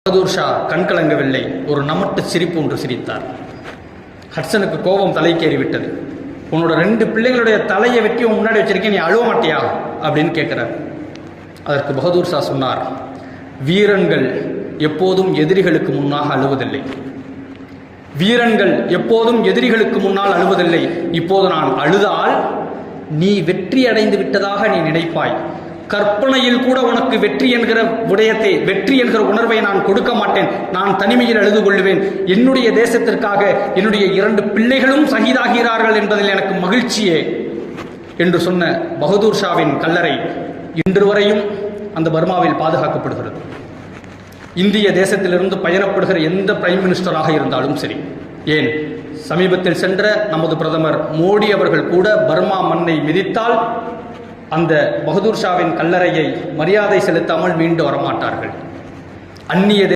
பகதூர் ஷா கண்கலங்கவில்லை, ஒரு நமட்டு சிரிப்பு ஒன்று சிரித்தார். ஹட்சனுக்கு கோபம் தலைக்கேறிவிட்டது. உன்னோட 2 பிள்ளைகளுடைய தலையை வெட்டி உன் முன்னாடி வச்சிருக்கேன், நீ அழுவ மாட்டியா அப்படின்னு கேட்கிறார். அதற்கு பகதூர் ஷா சொன்னார், வீரன்கள் எப்போதும் எதிரிகளுக்கு முன்னாக அழுவதில்லை. வீரன்கள் எப்போதும் எதிரிகளுக்கு முன்னால் அழுவதில்லை. இப்போது நான் அழுதால் நீ வெற்றி அடைந்து விட்டதாக நீ நினைப்பாய். கற்பனையில் கூட உனக்கு வெற்றி என்கிற விடயத்தை, வெற்றி என்கிற உணர்வை நான் கொடுக்க மாட்டேன். நான் தனிமையில் அழுது கொள்ளுவேன். என்னுடைய தேசத்திற்காக என்னுடைய 2 பிள்ளைகளும் ஷஹீதாகிறார்கள் என்பதில் எனக்கு மகிழ்ச்சியே என்று சொன்ன பகதூர் ஷாவின் கல்லறை இன்று வரையும் அந்த பர்மாவில் பாதுகாக்கப்படுகிறது. இந்திய தேசத்திலிருந்து பயணப்படுகிற எந்த பிரைம் மினிஸ்டராக இருந்தாலும் சரி, ஏன் சமீபத்தில் சென்ற நமது பிரதமர் மோடி அவர்கள் கூட பர்மா மண்ணை மிதித்தால் அந்த பகதூர் ஷாவின் கல்லறையை மரியாதை செலுத்தாமல் மீண்டு வரமாட்டார்கள். அந்நிய